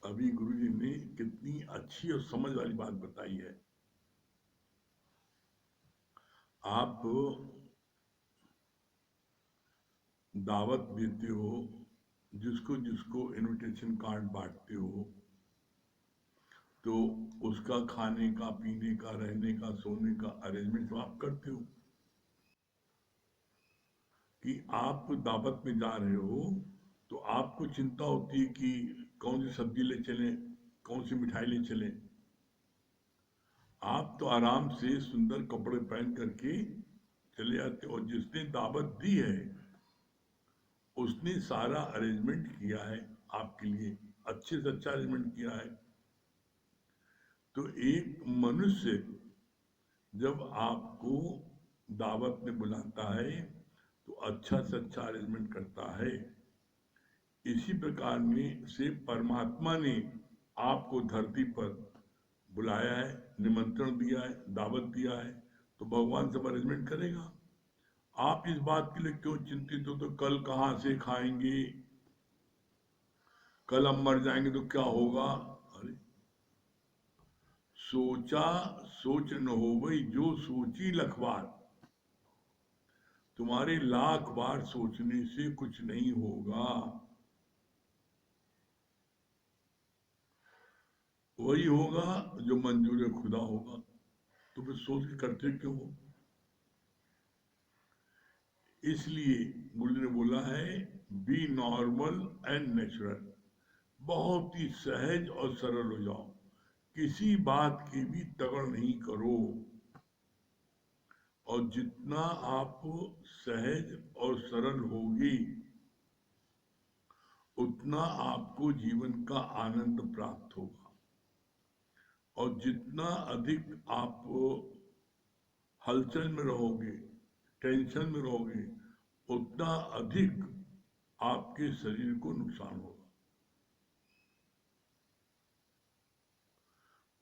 अभी गुरुजी ने कितनी अच्छी और समझ वाली बात बताई है। आप दावत देते हो, जिसको जिसको इनविटेशन कार्ड बांटते हो, तो उसका खाने का, पीने का, रहने का, सोने का अरेंजमेंट तो आप करते हो। कि आप दावत में जा रहे हो तो आपको चिंता होती है कि कौन सी सब्जी ले चलें, कौन सी मिठाई ले चलें। आप तो आराम से सुंदर कपड़े पहन करके चले जाते हो। जिसने दावत दी है उसने सारा अरेंजमेंट किया है आपके लिए, अच्छे से अच्छा अरेंजमेंट किया है। तो एक मनुष्य जब आपको दावत में बुलाता है तो अच्छा से अच्छा अरेंजमेंट करता है। इसी प्रकार में से परमात्मा ने आपको धरती पर बुलाया है, निमंत्रण दिया है, दावत दिया है, तो भगवान सब अरेंजमेंट करेगा। आप इस बात के लिए क्यों चिंतित हो तो कल कहाँ से खाएंगे, कल हम मर जाएंगे तो क्या होगा। अरे सोचा सोच न हो भाई, जो सोची लख बार। तुम्हारे लाख बार सोचने से कुछ नहीं होगा। वही होगा जो मंजूर खुदा होगा। तो फिर सोच के करते क्यों हो। इसलिए गुरु ने बोला है, बी नॉर्मल एंड नेचुरल। बहुत ही सहज और सरल हो जाओ, किसी बात की भी तगड़ नहीं करो। और जितना आप सहज और सरल होगी उतना आपको जीवन का आनंद प्राप्त होगा। और जितना अधिक आप हलचल में रहोगे, टेंशन में रहोगे, उतना अधिक आपके शरीर को नुकसान होगा।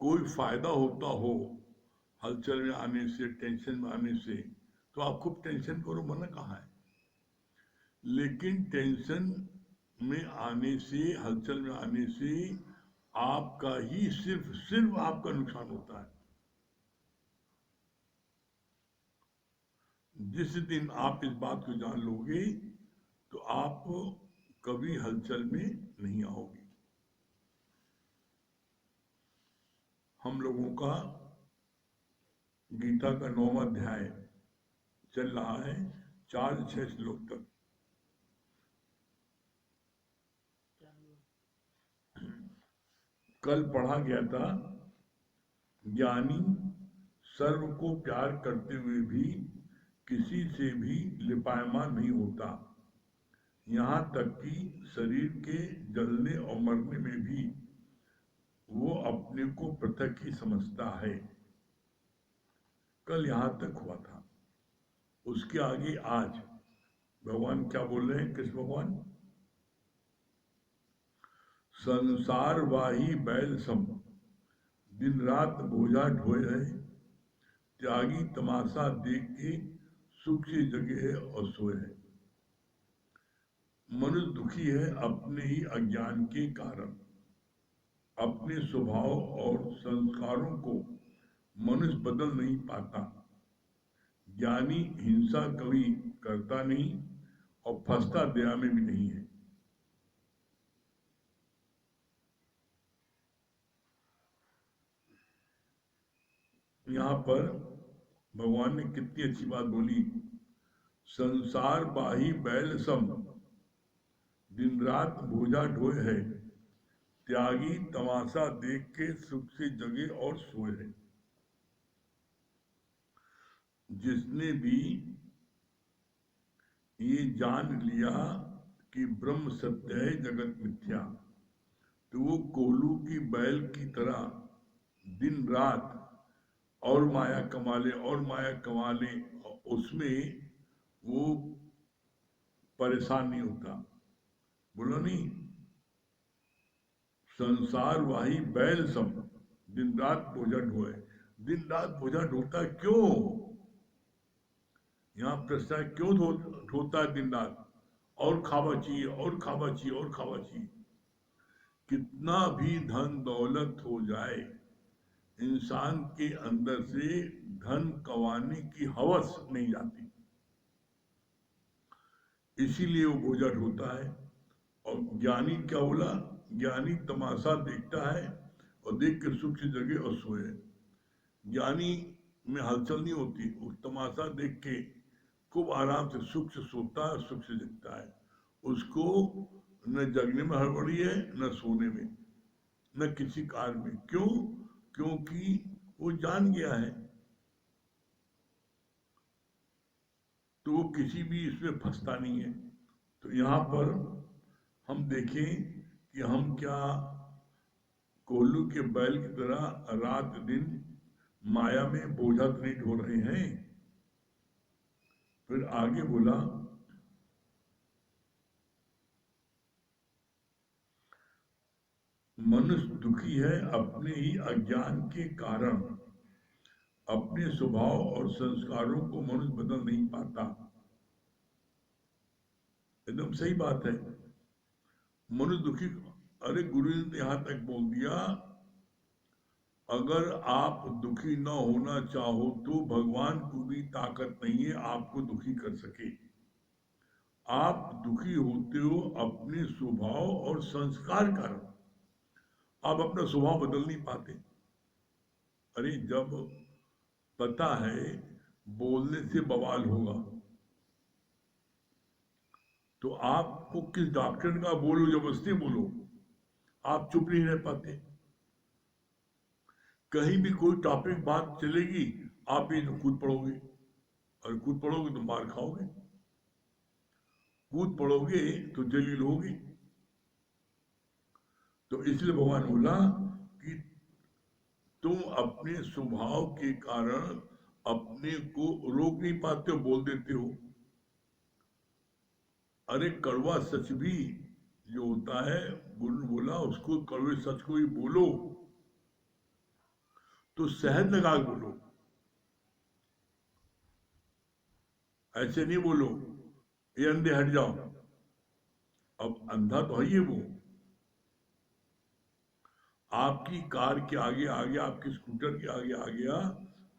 कोई फायदा होता हो हलचल में आने से, टेंशन में आने से, तो आप खूब टेंशन करो, मना कहाँ है। लेकिन टेंशन में आने से, हलचल में आने से आपका ही सिर्फ आपका नुकसान होता है। जिस दिन आप इस बात को जान लोगे तो आप कभी हलचल में नहीं आओगे। हम लोगों का गीता का 9वां अध्याय चल रहा है, 4 से 6 श्लोक तक। कल पढ़ा गया था, ज्ञानी सर्व को प्यार करते हुए भी किसी से भी लिपायमान नहीं होता, यहाँ तक कि शरीर के जलने और मरने में भी वो अपने को पृथक ही समझता है। कल यहाँ तक हुआ था। उसके आगे आज भगवान क्या बोल रहे हैं, कृष्ण भगवान, संसार वाही बैल सम, दिन रात बोझा ढोए है, त्यागी तमाशा देख के सुख से जगे है और सोए है। मनुष्य दुखी है अपने ही अज्ञान के कारण। अपने स्वभाव और संस्कारों को मनुष्य बदल नहीं पाता। ज्ञानी हिंसा कभी करता नहीं और फंसता दया में भी नहीं है। यहाँ पर भगवान ने कितनी अच्छी बात बोली, संसार बाही बैल सम, दिन रात बोझा ढोए है, त्यागी तमाशा देख के सुख से जगे और सोए है। जिसने भी ये जान लिया कि ब्रह्म सत्य है, जगत मिथ्या, तो वो कोल्हू की बैल की तरह दिन रात और माया कमा ले और माया कमा ले, उसमें वो परेशान नहीं होता। बोलो नहीं, संसार वाही बैल सम, दिन रात बोझा ढोए। दिन रात बोझा ढोता क्यों? यहाँ प्रश्न है, क्यों ढोता है दिन रात? और खावा चाहिए और खावा चाहिए और खावा चाहिए। कितना भी धन दौलत हो जाए, इंसान के अंदर से धन कमाने की हवस नहीं जाती, इसीलिए वो बोझा होता है। और ज्ञानी क्या बोला? ज्ञानी तमाशा देखता है और देख के सुख से जगे और सोए। ज्ञानी में हलचल नहीं होती, वो तमाशा देख के खूब आराम से सुख से सोता है, सुख से जगता है। उसको न जगने में हड़बड़ी है, न सोने में, न किसी कार्य में। क्यों? क्योंकि वो जान गया है, तो वो किसी भी इसमें फंसता नहीं है। तो यहाँ पर हम देखें कि हम क्या कोल्लू के बैल की तरह रात दिन माया में बोझा तो नहीं ढो रहे हैं। फिर आगे बोला, मनुष्य दुखी है अपने ही अज्ञान के कारण। अपने स्वभाव और संस्कारों को मनुष्य बदल नहीं पाता। एकदम सही बात है। मनुष्य दुखी, अरे गुरु जी ने यहां तक बोल दिया, अगर आप दुखी न होना चाहो तो भगवान को भी ताकत नहीं है आपको दुखी कर सके। आप दुखी होते हो अपने स्वभाव और संस्कार कारण। आप अपना स्वभाव बदल नहीं पाते। अरे जब पता है बोलने से बवाल होगा, तो आपको किस डॉक्टर का बोलो, जबरदस्ती बोलो, आप चुप नहीं रह पाते। कहीं भी कोई टॉपिक बात चलेगी, आप ही तो कूद पड़ोगे, और कूद पड़ोगे तो मार खाओगे, कूद पड़ोगे तो जलील होगी। तो इसलिए भगवान बोला कि तुम अपने स्वभाव के कारण अपने को रोक नहीं पाते हो, बोल देते हो। अरे कड़वा सच भी जो होता है, गुरु ने बोला उसको कड़वे सच को ही बोलो, तो शहद लगा के बोलो, ऐसे नहीं बोलो ये अंधे हट जाओ। अब अंधा तो है ये वो, आपकी कार के आगे आ गया, आपके स्कूटर के आगे आ गया,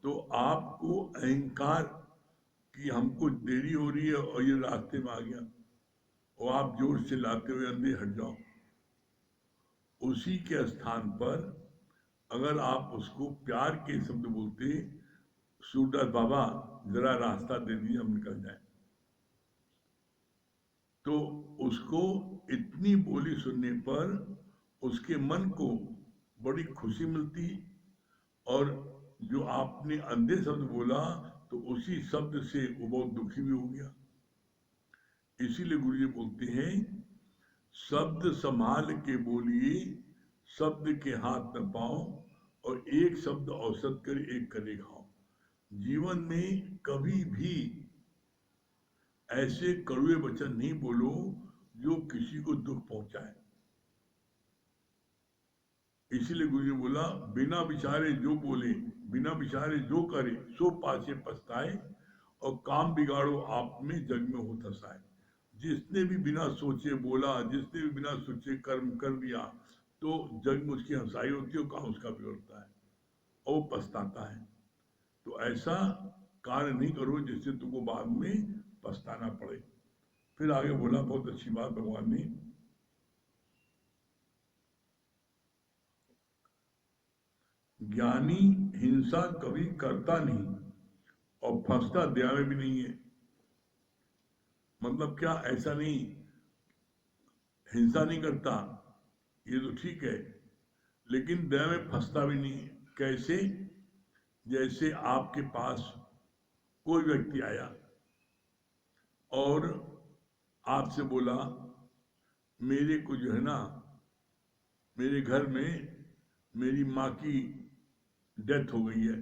तो आपको अहंकार कि हमको देरी हो रही है और ये रास्ते में आ गया, और आप जोर से लाते हुए अंधे हट जाओ। उसी के स्थान पर अगर आप उसको प्यार के शब्द बोलते, सूरदास बाबा जरा रास्ता दे दीजिए हम निकल जाए, तो उसको इतनी बोली सुनने पर उसके मन को बड़ी खुशी मिलती। और जो आपने अंधे शब्द बोला, तो उसी शब्द से वो बहुत दुखी भी हो गया। इसीलिए गुरु जी बोलते हैं, शब्द संभाल के बोलिए, शब्द के हाथ न पाओ, और एक शब्द औसत कर एक करे खाओ। जीवन में कभी भी ऐसे कड़वे वचन नहीं बोलो जो किसी को दुख पहुंचाए। इसीलिए गुरु जी बोला, बिना विचारे जो बोले, बिना विचारे जो करे, सो पाछे पछताए, और काम बिगाड़ो आप में जग में हो थसाए। जिसने भी बिना सोचे बोला, जिसने भी बिना सोचे कर्म कर दिया, तो जग में उसकी हंसाई होती है और काम उसका बिगड़ता है और वो पछताता है। तो ऐसा कार्य नहीं करो जिससे तुमको बाद में पछताना पड़े। फिर आगे बोला, बहुत अच्छी बात भगवान ने, ज्ञानी हिंसा कभी करता नहीं और फंसता दया में भी नहीं है। मतलब क्या? ऐसा नहीं हिंसा नहीं करता, ये तो ठीक है, लेकिन दया में फंसता भी नहीं है। कैसे? जैसे आपके पास कोई व्यक्ति आया और आपसे बोला, मेरे को जो है ना, मेरे घर में मेरी माँ की डेथ हो गई है,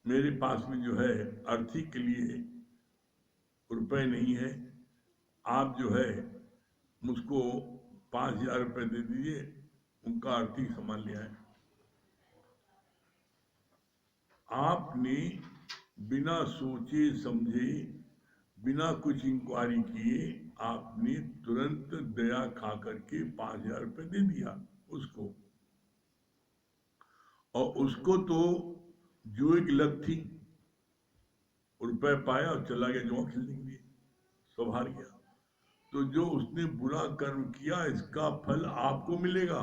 मेरे पास में जो है अर्थी के लिए रुपए नहीं है, आप जो है मुझको 5,000 रुपये दे दीजिए, उनका अर्थी सामान ले आए। आपने बिना सोचे समझे, बिना कुछ इंक्वायरी किए आपने तुरंत दया खा करके 5,000 रुपये दे दिया उसको, और उसको तो जुए की लत थी, रुपए पाया और चला गया जुआ खेलने के लिए, सब हार गया। तो जो उसने बुरा कर्म किया इसका फल आपको मिलेगा।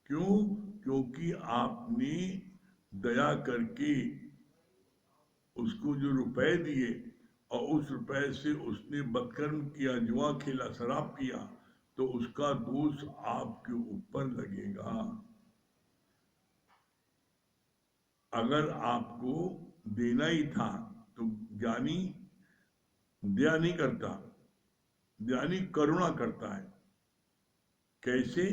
क्यों? क्योंकि आपने दया करके उसको जो रुपए दिए और उस रुपए से उसने बदकर्म किया, जुआ खेला, शराब पिया, तो उसका दोष आपके ऊपर लगेगा। अगर आपको देना ही था तो ज्ञानी दया नहीं करता, ज्ञानी करुणा करता है। कैसे?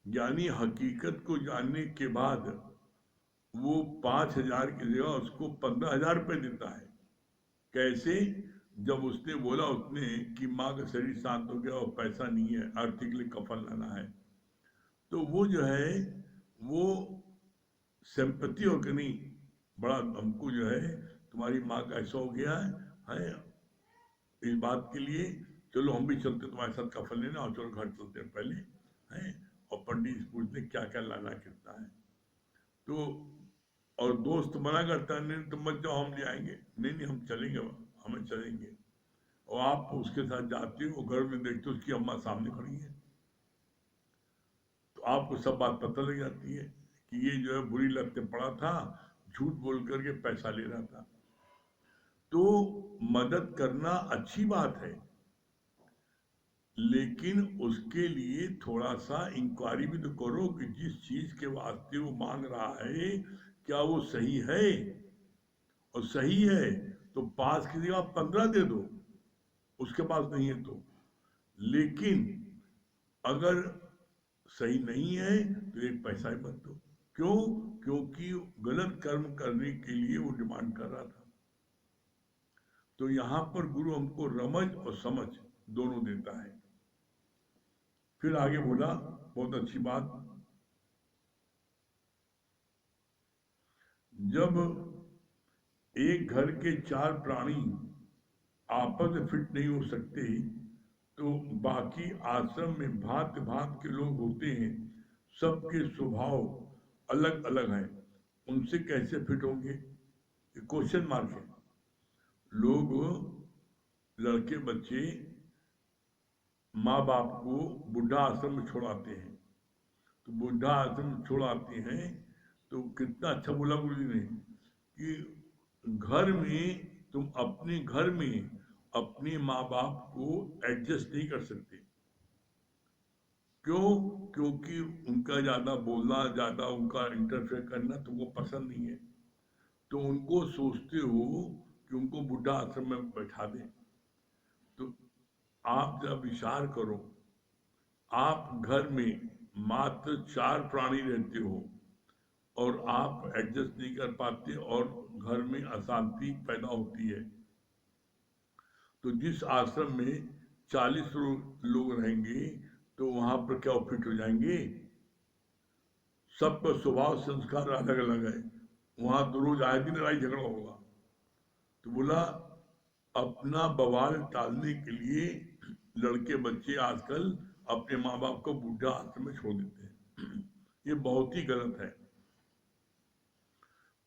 ज्ञानी हकीकत को जानने के बाद वो 5,000 की जगह उसको 15,000 रुपये देता है। कैसे? जब उसने बोला उसने कि माँ का शरीर शांत हो गया और पैसा नहीं है, आर्थिक के लिए कफन लाना है, तो वो जो है वो सिंपैथी और नहीं, बड़ा हमको जो है तुम्हारी माँ का ऐसा हो गया है इस बात के लिए, चलो हम भी चलते तुम्हारे साथ कफन लेना, और चलो घर चलते हैं पहले, है, और पंडित से पूछते क्या क्या लाना कितना है। तो और दोस्त मना करता है, नहीं तुम मत जाओ हम ले आएंगे, नहीं नहीं हम चलेंगे, हमें चलेंगे। और आप उसके साथ जाते हो, घर में देखते हो उसकी अम्मा सामने खड़ी है, तो आपको सब बात पता लग जाती है कि ये जो है बुरी लत में पड़ा था, झूठ बोल करके पैसा ले रहा था। तो मदद करना अच्छी बात है, लेकिन उसके लिए थोड़ा सा इंक्वायरी भी तो करो कि जिस चीज के वास्ते वो मांग रहा है क्या वो सही है, और सही है तो पास की जगह 15 दे दो, उसके पास नहीं है तो। लेकिन अगर सही नहीं है तो एक पैसा ही मत दो। क्यों? क्योंकि गलत कर्म करने के लिए वो डिमांड कर रहा था। तो यहां पर गुरु हमको रमज और समझ दोनों देता है। फिर आगे बोला, बहुत अच्छी बात, जब एक घर के 4 प्राणी आपस में फिट नहीं हो सकते तो बाकी आश्रम में भांति भांति के लोग होते हैं, सबके स्वभाव अलग अलग हैं, उनसे कैसे फिट होंगे? क्वेश्चन मार्क है। लोग, लड़के बच्चे माँ बाप को बुढ़ा आश्रम में छोड़ाते हैं, तो बुढ़ा आश्रम में छोड़ाते हैं तो कितना अच्छा बोला गुरु जी ने कि घर में तुम अपने घर में अपने माँ बाप को एडजस्ट नहीं कर सकते। क्यों? क्योंकि उनका ज्यादा बोलना, ज्यादा उनका इंटरफेयर करना तुमको पसंद नहीं है, तो उनको सोचते हो कि उनको बुढ़ा आश्रम में बैठा दें। तो आप जब विचार करो, आप घर में मात्र 4 प्राणी रहते हो और आप एडजस्ट नहीं कर पाते और घर में अशांति पैदा होती है, तो जिस आश्रम में 40 लोग रहेंगे तो वहां पर क्या फिट हो जाएंगे? सबका स्वभाव संस्कार अलग अलग है, वहां तो रोज आए दिन लड़ाई झगड़ा होगा। तो बोला अपना बवाल टालने के लिए लड़के बच्चे आजकल अपने माँ बाप को बुढ़ा आश्रम में छोड़ देते हैं। ये बहुत ही गलत है।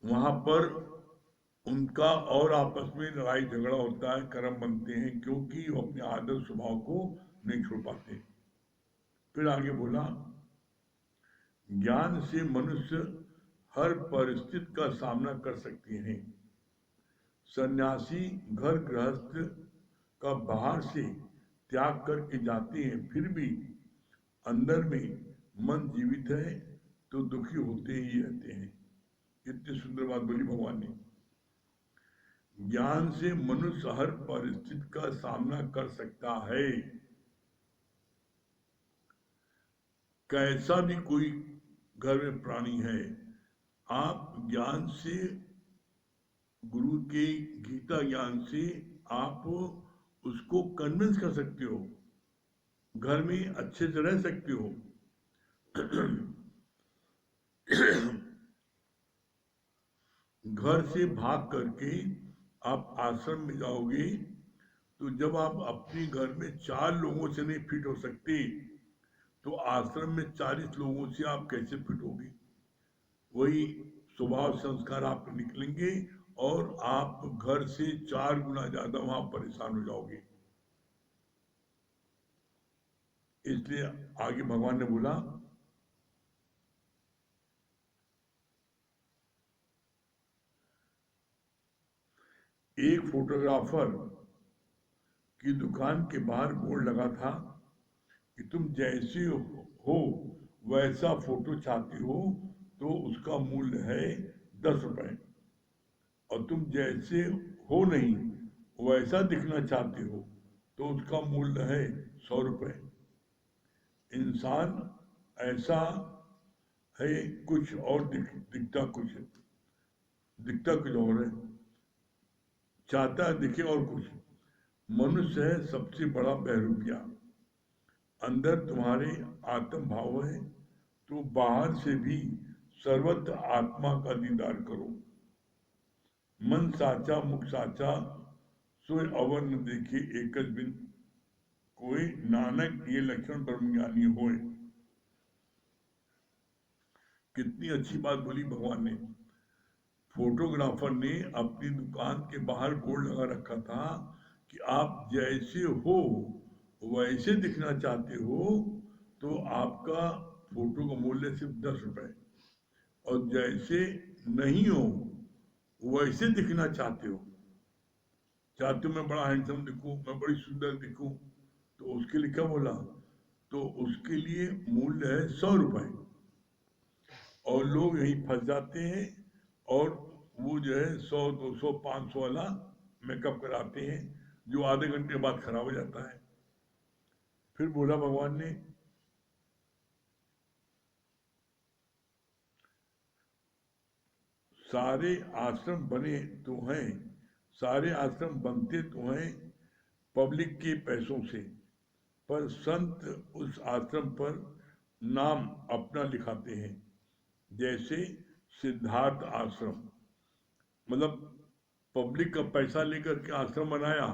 वहां पर उनका और आपस में लड़ाई झगड़ा होता है, कर्म बनते हैं, क्योंकि वो अपने आदर्श स्वभाव को नहीं छोड़ पाते। फिर आगे बोला, ज्ञान से मनुष्य हर परिस्थिति का सामना कर सकते हैं। सन्यासी घर गृहस्थ का बाहर से त्याग करके जाते हैं, फिर भी अंदर में मन जीवित है तो दुखी होते ही रहते हैं। कितनी सुंदर बात बोली भगवान ने। ज्ञान से मनुष्य हर परिस्थिति का सामना कर सकता है। कैसा भी कोई घर में प्राणी है, आप ज्ञान से, गुरु के गीता ज्ञान से आप उसको कन्विंस कर सकते हो, घर में अच्छे से रह सकते हो। घर से भाग करके आप आश्रम में जाओगे तो जब आप अपने घर में 4 लोगों से नहीं फिट हो सकते तो आश्रम में 40 लोगों से आप कैसे फिट होगे? वही स्वभाव संस्कार आप निकलेंगे और आप घर से 4 गुना ज्यादा वहां परेशान हो जाओगे। इसलिए आगे भगवान ने बोला, एक फोटोग्राफर की दुकान के बाहर बोर्ड लगा था कि तुम जैसे हो वैसा फोटो चाहते हो तो उसका मूल्य है 10 रुपए, और तुम जैसे हो नहीं वैसा दिखना चाहते हो तो उसका मूल्य है 100 रुपए। इंसान ऐसा है कुछ और दिखता कुछ और है, चाहता है दिखे और कुछ। मनुष्य है सबसे बड़ा बहरूपिया। अंदर तुम्हारे आत्म भाव है तो बाहर से भी सर्वत्र आत्मा का दीदार करो। मन साचा मुख साचा सोए अवर न देखे एकज बिन, कोई नानक ये लक्षण ब्रह्मज्ञानी होए। कितनी अच्छी बात बोली भगवान ने। फोटोग्राफर ने अपनी दुकान के बाहर बोर्ड लगा रखा था कि आप जैसे हो वैसे दिखना चाहते हो तो आपका फोटो का मूल्य सिर्फ 10 रुपए, और जैसे नहीं हो वैसे दिखना चाहते हो, चाहते हो मैं बड़ा हैंडसम दिखूं, मैं बड़ी सुंदर दिखूं, तो उसके लिए क्या बोला? तो उसके लिए मूल्य है 100 रुपए। और लोग यहीं फंस जाते हैं और वो जो है 100 200 500 वाला मेकअप कराते हैं जो आधे घंटे बाद खराब हो जाता है। फिर बोला भगवान ने, सारे आश्रम बने तो हैं, सारे आश्रम बनते तो हैं पब्लिक के पैसों से, पर संत उस आश्रम पर नाम अपना लिखाते हैं। जैसे सिद्धार्थ आश्रम, मतलब पब्लिक का पैसा लेकर के आश्रम बनाया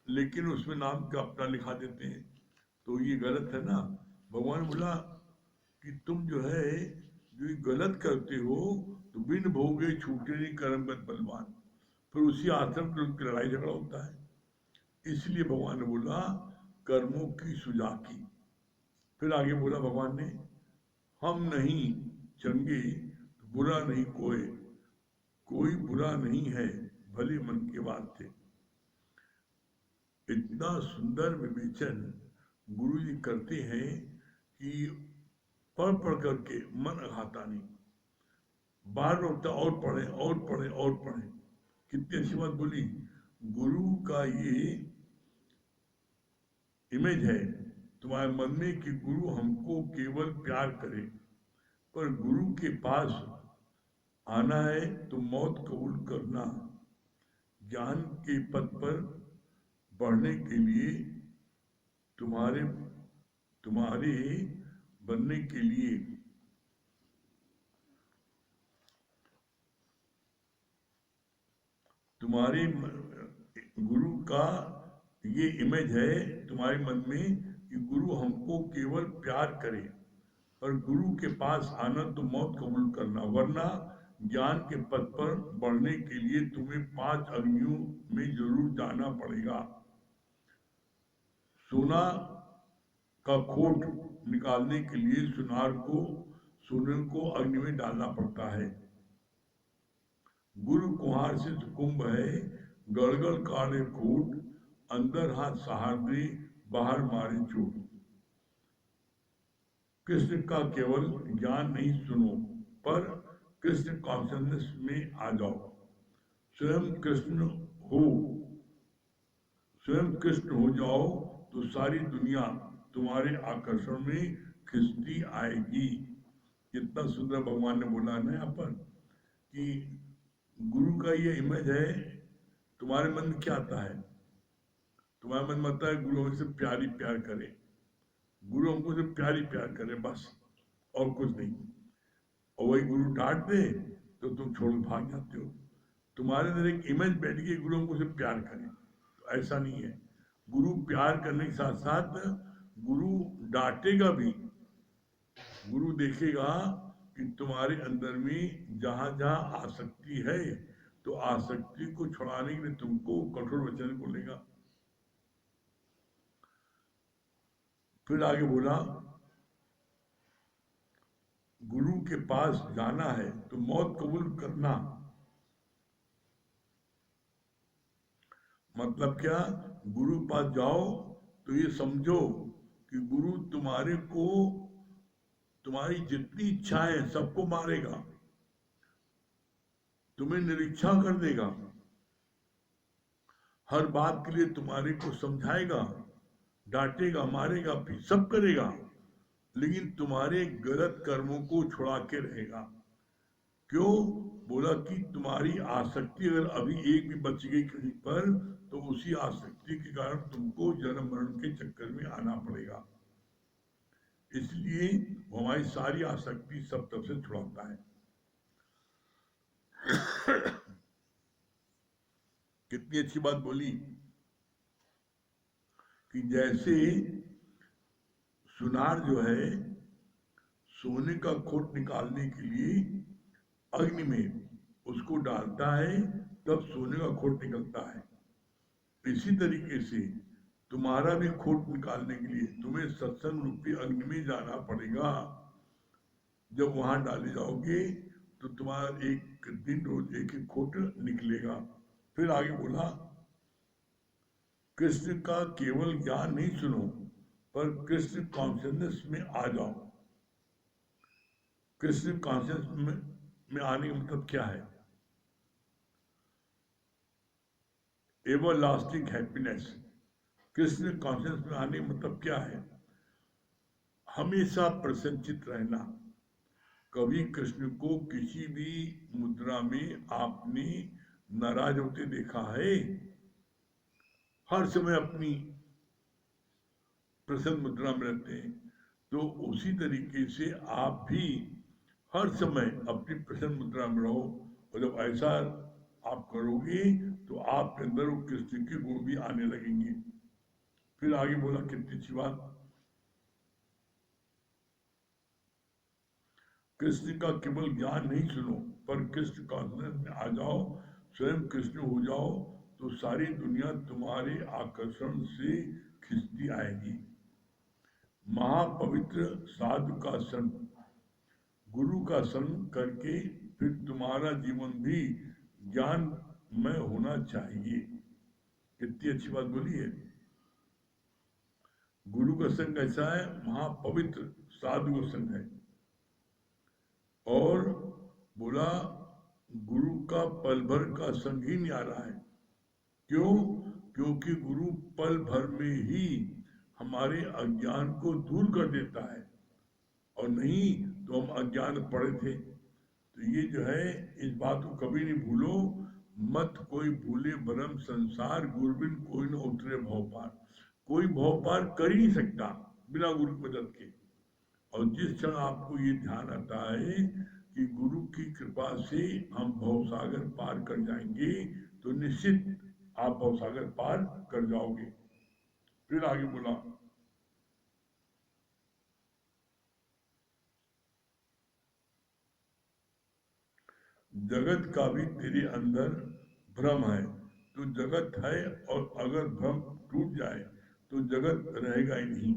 लेकिन उसमें नाम का अपना लिखा देते हैं, तो ये गलत है ना। भगवान बोला कि तुम जो है जो ये गलत करते हो तो बिन भोगे छूटे नहीं कर्मगत बलवान, फिर उसी आश्रम में उनकी लड़ाई झगड़ा होता है। इसलिए भगवान ने बोला कर्मों की सुजा की। फिर आगे बोला भगवान ने, हम नहीं चंगे तो बुरा नहीं कोई, कोई बुरा नहीं है भले मन के वास्ते। इतना सुंदर विवेचन गुरु जी करते हैं कि पढ़ पढ़ करके मन अघाता नहीं, बार होता और पढ़े और पढ़े और पढ़े। कितनी अच्छी बात बोली। गुरु का ये इमेज है तुम्हारे मन में कि गुरु हमको केवल प्यार करे, पर गुरु के पास आना है तो मौत कबूल करना। ज्ञान के पद पर बढ़ने के लिए तुम्हारे तुम्हारे बनने के लिए तुम्हारे गुरु का ये इमेज है तुम्हारे मन में कि गुरु हमको केवल प्यार करे, पर गुरु के पास आना तो मौत कबूल करना, वरना ज्ञान के पद पर बढ़ने के लिए तुम्हें 5 अग्नियों में जरूर जाना पड़ेगा। सोना का खोट निकालने के लिए सुनार को सोने को अग्नि में डालना पड़ता है। गुरु कुहार से कुंभ है, गड़गड़ काढ़े खोट, अंदर हाथ सहार दे बाहर मारे चोट। कृष्ण का केवल ज्ञान नहीं सुनो, पर कृष्ण कॉन्शसनेस में आ जाओ। स्वयं कृष्ण हो स्वयं कृष्ण हो जाओ तो सारी दुनिया तुम्हारे आकर्षण में खिंचती आएगी। कितना सुंदर भगवान ने बोला ना यहाँ पर कि गुरु का ये इमेज है। तुम्हारे मन में क्या आता है? तुम्हारे मन में आता है गुरु हमसे प्यार ही प्यार करे, गुरु हमको सिर्फ प्यार ही प्यार करे, बस और कुछ नहीं। और वही गुरु डांट दे तो तुम छोड़ भाग जाते हो। तुम्हारे अंदर एक इमेज बैठ गई गुरु हमको सिर्फ प्यार करे, तो ऐसा नहीं है। गुरु प्यार करने के साथ साथ गुरु डांटेगा भी। गुरु देखेगा कि तुम्हारे अंदर में जहां जहां आसक्ति है, तो आसक्ति को छुड़ाने के लिए तुमको कठोर वचन बोलेगा। फिर आगे बोला, गुरु के पास जाना है तो मौत कबूल करना। मतलब क्या? गुरु के पास जाओ तो ये समझो कि गुरु तुम्हारे को, तुम्हारी जितनी इच्छा है सबको मारेगा, तुम्हें निरीक्षण कर देगा, हर बात के लिए तुम्हारे को समझाएगा, डांटेगा, मारेगा, भी सब करेगा, लेकिन तुम्हारे गलत कर्मों को छुड़ा के रहेगा। क्यों? बोला कि तुम्हारी आसक्ति अगर अभी एक भी बच गई कहीं पर, तो उसी आसक्ति के कारण तुमको जन्म मरण के चक्कर में आना पड़ेगा। इसलिए वो हमारी सारी आसक्ति सब तरफ से छुड़ाता है। कितनी अच्छी बात बोली कि जैसे सुनार जो है सोने का खोट निकालने के लिए अग्नि में उसको डालता है, तब सोने का खोट निकलता है। इसी तरीके से तुम्हारा भी खोट निकालने के लिए तुम्हें सत्संग रूपी अग्नि में जाना पड़ेगा। जब वहां डाले जाओगे तो तुम्हारा एक दिन रोज एक एक खोट निकलेगा। फिर आगे बोला, कृष्ण का केवल ज्ञान नहीं सुनो, पर कृष्ण कॉन्शियसनेस में आ जाओ। कृष्ण कॉन्शियसनेस में आने का मतलब क्या है? Ever lasting happiness. Krishna conscious में आने का मतलब क्या है? हमेशा प्रसन्नचित रहना। कभी कृष्ण को किसी भी मुद्रा में आपने नाराज होते देखा है? हर समय अपनी प्रसन्न मुद्रा में रहते हैं। तो उसी तरीके से आप भी हर समय अपनी प्रसन्न मुद्रा में रहो, और जब ऐसा आप करोगे तो आपके अंदर वो कृष्ण के गुण भी आने लगेंगे। फिर आगे बोला, कितनी अच्छी बात, कृष्ण का केवल ज्ञान नहीं सुनो, पर कृष्ण कॉन्शियसनेस में आ जाओ, स्वयं कृष्ण हो जाओ, तो सारी दुनिया तुम्हारे आकर्षण से खिंचती आएगी। महापवित्र साधु का संग, गुरु का संग करके फिर तुम्हारा जीवन भी ज्ञानमय होना चाहिए। कितनी अच्छी बात बोली है। गुरु का संग ऐसा है, महापवित्र साधु का संग है। और बोला, गुरु का पल भर का संग ही नहीं आ रहा है। क्यों? क्योंकि गुरु पल भर में ही हमारे अज्ञान को दूर कर देता है, और नहीं तो हम अज्ञान पड़े थे। तो ये जो है, इस बात को कभी नहीं भूलो, मत कोई भूले भरम संसार, गुरबिन कोई न उतरे भव पार। कोई भव पार कर ही नहीं सकता बिना गुरु की मदद के। और जिस क्षण आपको ये ध्यान आता है कि गुरु की कृपा से हम भवसागर पार कर जाएंगे, तो निश्चित आप भवसागर पार कर जाओगे। फिर आगे बोला, जगत का भी तेरे अंदर भ्रम है, तो जगत है, और अगर भ्रम टूट जाए तो जगत रहेगा ही नहीं।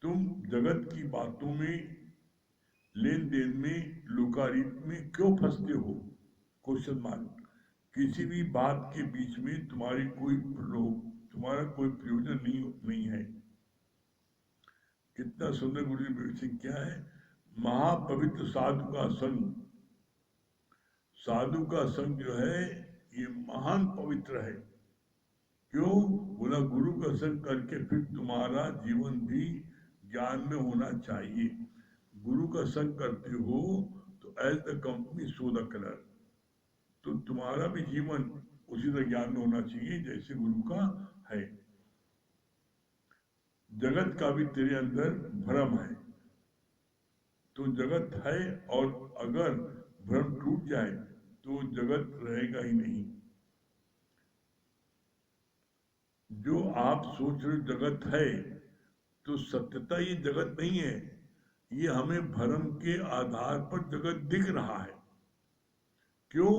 तुम जगत की बातों में, लेन देन में, लोकारीत में क्यों फंसते हो? Question mark. किसी भी बात के बीच में तुम्हारा कोई प्रयोजन नहीं है। कितना सुंदर गुरु जी विवेक क्या है, महापवित्र साधु का संग। साधु का संग जो है ये महान पवित्र है। क्यों? बोला, गुरु का संग करके फिर तुम्हारा जीवन भी ज्ञान में होना चाहिए। गुरु का संग करते हो तो as the company so the colour, तो तुम्हारा भी जीवन उसी तरह ज्ञान में होना चाहिए जैसे गुरु का है। जगत का भी तेरे अंदर भ्रम है, तो जगत है, और अगर भ्रम टूट जाए तो जगत रहेगा ही नहीं। जो आप सोच रहे जगत है, तो सत्यता ये जगत नहीं है। ये हमें भ्रम के आधार पर जगत दिख रहा है। क्यों?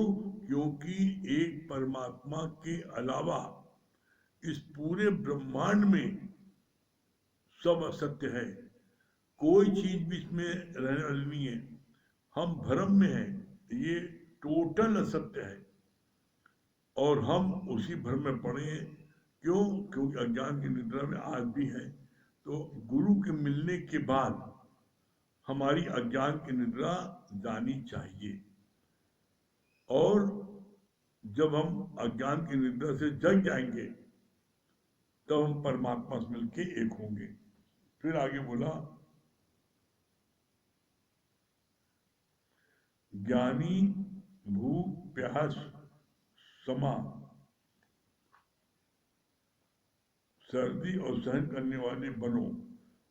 क्योंकि एक परमात्मा के अलावा इस पूरे ब्रह्मांड में सब असत्य है। कोई चीज भी इसमें रहने वाली नहीं है। हम भ्रम में हैं, ये टोटल असत्य है और हम उसी भ्रम में पड़े हैं। क्यों? क्योंकि अज्ञान की निद्रा में आज भी है। तो गुरु के मिलने के बाद हमारी अज्ञान की निद्रा जानी चाहिए, और जब हम अज्ञान की निद्रा से जग जाएंगे तब हम परमात्मा से मिलके एक होंगे। फिर आगे बोला, ज्ञानी भूख प्यास समा, सर्दी और सहन करने वाले बनो।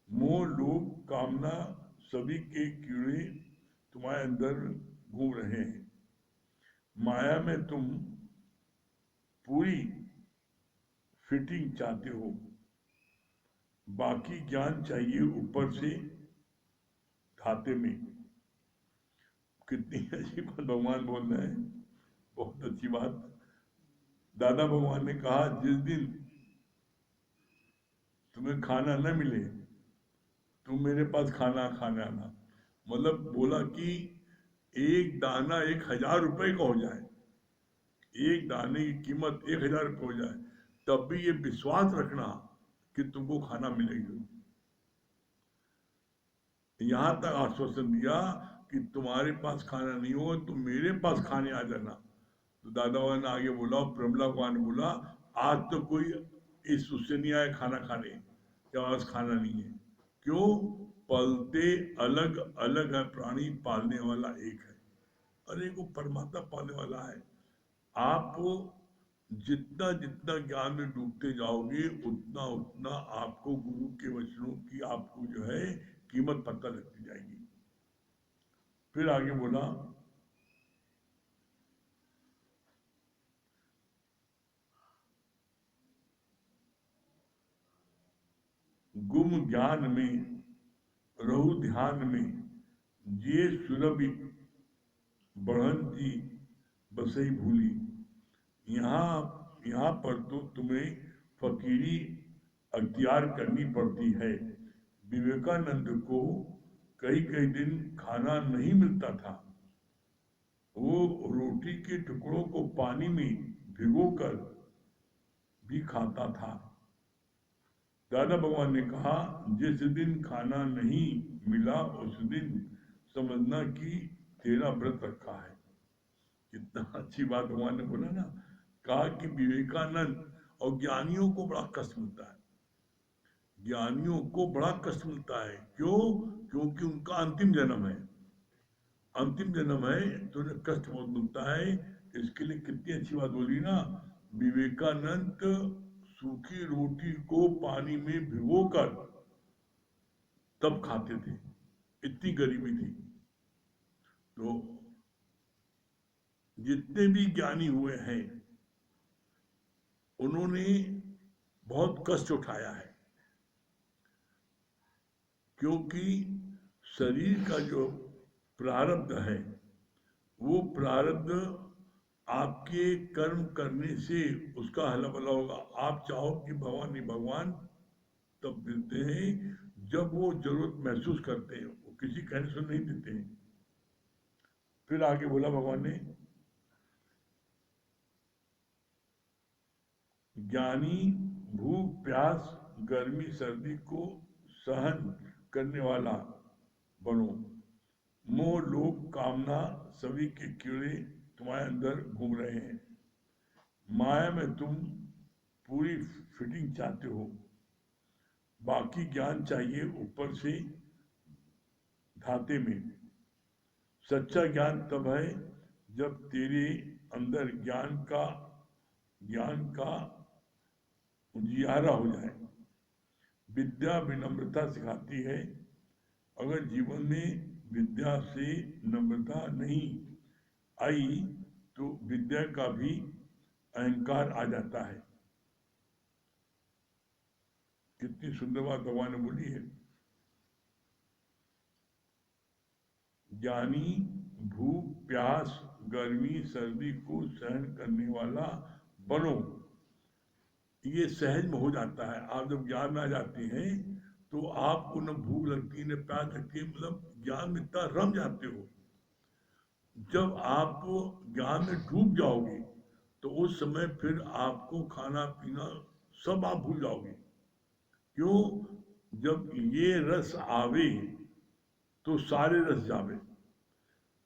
मोह लोभ कामना सभी के कीड़े तुम्हारे अंदर घूम रहे हैं। माया में तुम पूरी फिटिंग चाहते हो, बाकी ज्ञान चाहिए ऊपर से खाते में। कितनी अच्छी बात भगवान बोल रहे हैं, बहुत अच्छी बात। दादा भगवान ने कहा, जिस दिन तुम्हें खाना न मिले तुम मेरे पास खाना खाने आना। मतलब बोला कि एक दाना 1,000 रुपए का हो जाए, एक दाने की कीमत 1,000 रुपये हो जाए, तब भी ये विश्वास रखना कि तुमको खाना मिलेगा। यहां तक आश्वासन दिया कि तुम्हारे पास खाना नहीं हो तो मेरे पास खाने आ जाना। तो दादा भगवान ने आगे बोला, और प्रमला भगवान ने बोला, आज तो कोई इस उससे नहीं आया खाना खाने, क्या आज खाना नहीं है। क्यों? पलते अलग अलग है प्राणी, पालने वाला एक है। अरे वो परमात्मा पालने वाला है। आप जितना जितना ज्ञान में डूबते जाओगे उतना उतना आपको गुरु के वचनों की आपको जो है कीमत पता लगती जाएगी। फिर आगे बोला, गुम ज्ञान में रहु ध्यान में, जे सुरभि बढ़न जी बसई भूली। यहाँ यहाँ पर तो तुम्हें फकीरी अख्तियार करनी पड़ती है। विवेकानंद को कई कई दिन खाना नहीं मिलता था। वो रोटी के टुकड़ों को पानी में भिगोकर भी खाता था। दादा भगवान ने कहा, जिस दिन खाना नहीं मिला उस दिन समझना कि तेरा व्रत रखा है। कितना अच्छी बात भगवान ने बोला ना। कहा कि विवेकानंद और ज्ञानियों को बड़ा कष्ट मिलता है, ज्ञानियों को बड़ा कष्ट मिलता है। क्यों? क्योंकि उनका अंतिम जन्म है, अंतिम जन्म है तो उन्हें कष्ट बहुत मिलता है। इसके लिए कितनी अच्छी बात बोली ना, विवेकानंद सूखी रोटी को पानी में भिगोकर तब खाते थे, इतनी गरीबी थी। तो जितने भी ज्ञानी हुए हैं उन्होंने बहुत कष्ट उठाया है, क्योंकि शरीर का जो प्रारब्ध है वो प्रारब्ध आपके कर्म करने से उसका हला भला होगा। आप चाहो कि भगवान नहीं, भगवान तब मिलते हैं जब वो जरूरत महसूस करते हैं, वो किसी कहने से नहीं देते हैं। फिर आगे बोला भगवान ने, ज्ञानी भूख प्यास गर्मी सर्दी को सहन करने वाला बनो। मोह लोभ कामना सभी के कीड़े तुम्हारे अंदर घूम रहे हैं। माया में तुम पूरी फिटिंग चाहते हो, बाकी ज्ञान चाहिए ऊपर से धाते में। सच्चा ज्ञान तब है जब तेरे अंदर ज्ञान का उजियारा हो जाए। विद्या विनम्रता सिखाती है। अगर जीवन में विद्या से नम्रता नहीं आई तो विद्या का भी अहंकार आ जाता है। कितनी सुंदर बात भगवान ने बोली है। ज्ञानी भूख प्यास गर्मी सर्दी को सहन करने वाला बनो। ये सहज में हो जाता है। आप जब ज्ञान में आ जाते हैं तो आपको न भूख लगती न प्यास लगती है, मतलब ज्ञान में इतना रम जाते हो। जब आप ज्ञान में डूब जाओगे तो उस समय फिर आपको खाना पीना सब आप भूल जाओगे। क्यों? जब ये रस आवे तो सारे रस जावे।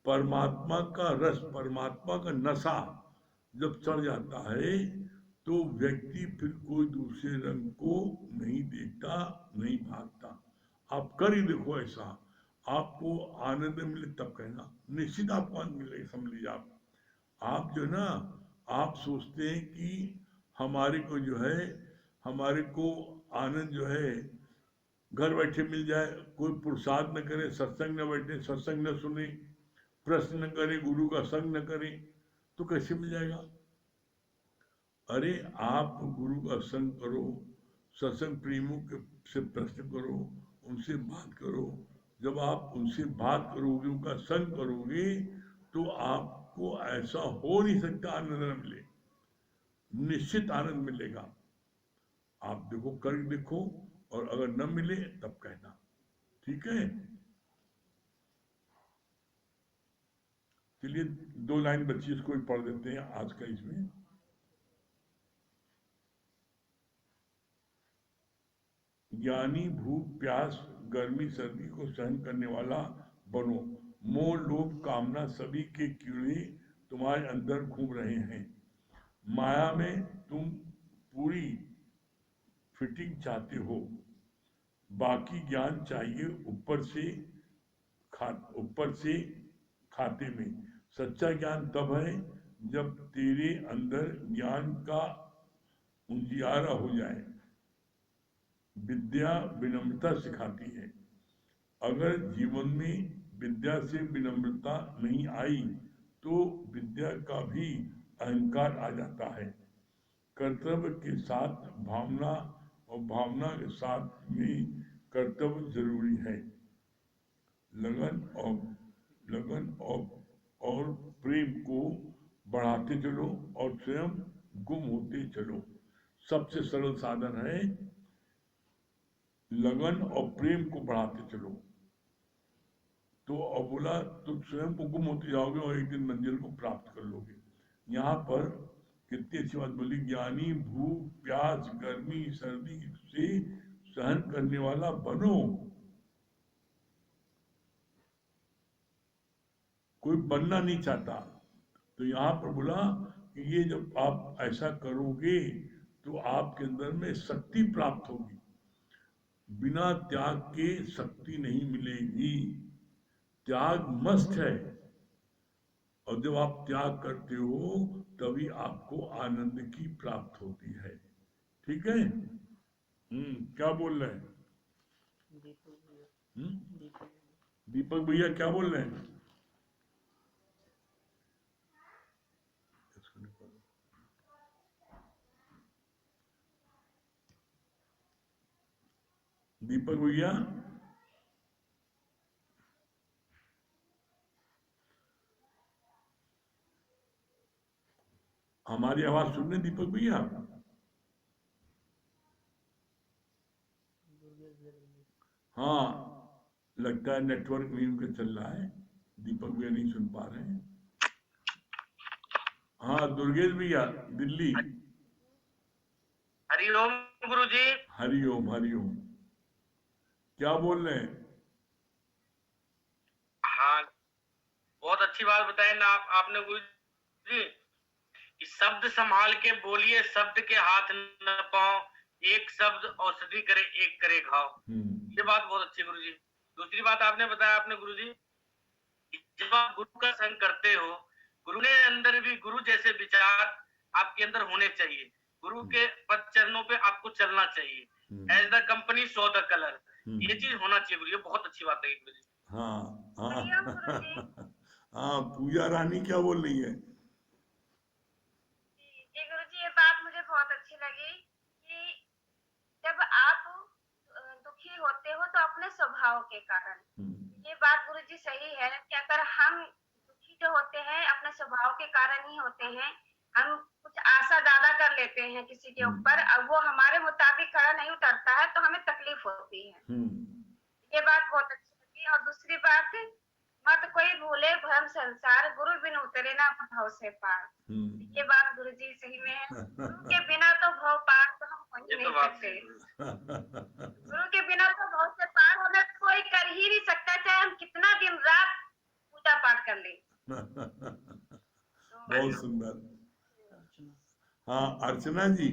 परमात्मा का रस, परमात्मा का नशा जब चढ़ जाता है तो व्यक्ति फिर कोई दूसरे रंग को नहीं देखता, नहीं भागता। आप कर ही देखो ऐसा, आपको आनंद मिले तब कहना, निश्चित आपको आनंद मिलेगा। समझ लीजिए आप जो ना, आप सोचते हैं कि हमारे को जो है, हमारे को आनंद जो है घर बैठे मिल जाए, कोई पुरुषार्थ न करे, सत्संग न बैठे, सत्संग न सुने, प्रश्न न करे, गुरु का संग न करे, तो कैसे मिल जाएगा? अरे आप गुरु का संग करो, सत्संग प्रेमियों के से प्रश्न करो, उनसे बात करो। जब आप उनसे बात करोगे, उनका संग करोगे, तो आपको ऐसा हो नहीं सकता आनंद न मिले। निश्चित आनंद मिलेगा। आप देखो, कर देखो, और अगर न मिले तब कहना, ठीक है? चलिए 2 लाइन बच्ची इसको भी पढ़ देते हैं आज का इसमें। ज्ञानी भूख प्यास गर्मी सर्दी को सहन करने वाला बनो। मोह लोभ कामना सभी के कीड़े तुम्हारे अंदर घूम रहे हैं। माया में तुम पूरी फिटिंग चाहते हो, बाकी ज्ञान चाहिए ऊपर से खाते में। सच्चा ज्ञान तब है जब तेरे अंदर ज्ञान का उजियारा हो जाए। विद्या विनम्रता सिखाती है। अगर जीवन में विद्या से विनम्रता नहीं आई तो विद्या का भी अहंकार आ जाता है। कर्तव्य के साथ भावना और भावना के साथ में कर्तव्य जरूरी है। लगन और प्रेम को बढ़ाते चलो और स्वयं गुम होते चलो। सबसे सरल साधन है लगन और प्रेम को बढ़ाते चलो। तो अब बोला तो स्वयं को गुम होते जाओगे और एक दिन मंजिल को प्राप्त कर लोगे। यहाँ पर कितनी अच्छी बात बोली, ज्ञानी भूख प्यास गर्मी सर्दी से सहन करने वाला बनो। कोई बनना नहीं चाहता, तो यहाँ पर बोला कि ये जब आप ऐसा करोगे तो आपके अंदर में शक्ति प्राप्त होगी। बिना त्याग के शक्ति नहीं मिलेगी। त्याग मस्त है, और जब आप त्याग करते हो तभी आपको आनंद की प्राप्त होती है। ठीक है? क्या बोल रहे हैं? दीपक भैया क्या बोल रहे हैं? दीपक भैया, हमारी आवाज सुन रहे दीपक भैया? हाँ, लगता है नेटवर्क नहीं उनका चल रहा है, दीपक भैया नहीं सुन पा रहे हैं। हाँ दुर्गेश भैया दिल्ली। हरिओम गुरुजी। हरिओम हरिओम। क्या बोल रहे हैं? हाँ, बहुत अच्छी बात बताई ना आपने गुरुजी। शब्द संभाल के बोलिए, शब्द के हाथ न पाओ, एक शब्द औषधि करे एक करे घाव। ये बात बहुत अच्छी गुरुजी। दूसरी बात आपने बताया आपने गुरुजी, जब आप गुरु का संग करते हो, गुरु के अंदर भी गुरु जैसे विचार आपके अंदर होने चाहिए। गुरु के पद चरणों पे आपको चलना चाहिए। As the company so the colour, ये चीज होना चाहिए गुरु। ये बहुत अच्छी बात है गुरुजी। हाँ हाँ हाँ, पूजा रानी क्या बोल रही है? जी गुरुजी, ये बात मुझे बहुत अच्छी लगी कि जब आप अपने स्वभाव के कारण। हम्म, ये बात गुरुजी सही है कि अगर हम दुखी जो होते हैं अपने स्वभाव के कारण ही होते हैं। हम कुछ आशा ज्यादा कर लेते हैं किसी के ऊपर, अब वो हमारे मुताबिक खड़ा नहीं उतरता है तो हमें तकलीफ होती है। ये बात बहुत अच्छी लगी। और दूसरी बात, मत कोई भूले भ्रम संसार, गुरु बिन उतरे ना भव से पार। ये बात गुरुजी सही में है। गुरु के बिना तो भव पार तो हम हो ही नहीं सकते। गुरु के बिना तो भव से पार होना कोई कर ही नहीं सकता, चाहे हम कितना दिन रात पूजा पाठ कर ले। बहुत सुंदर। हाँ अर्चना जी।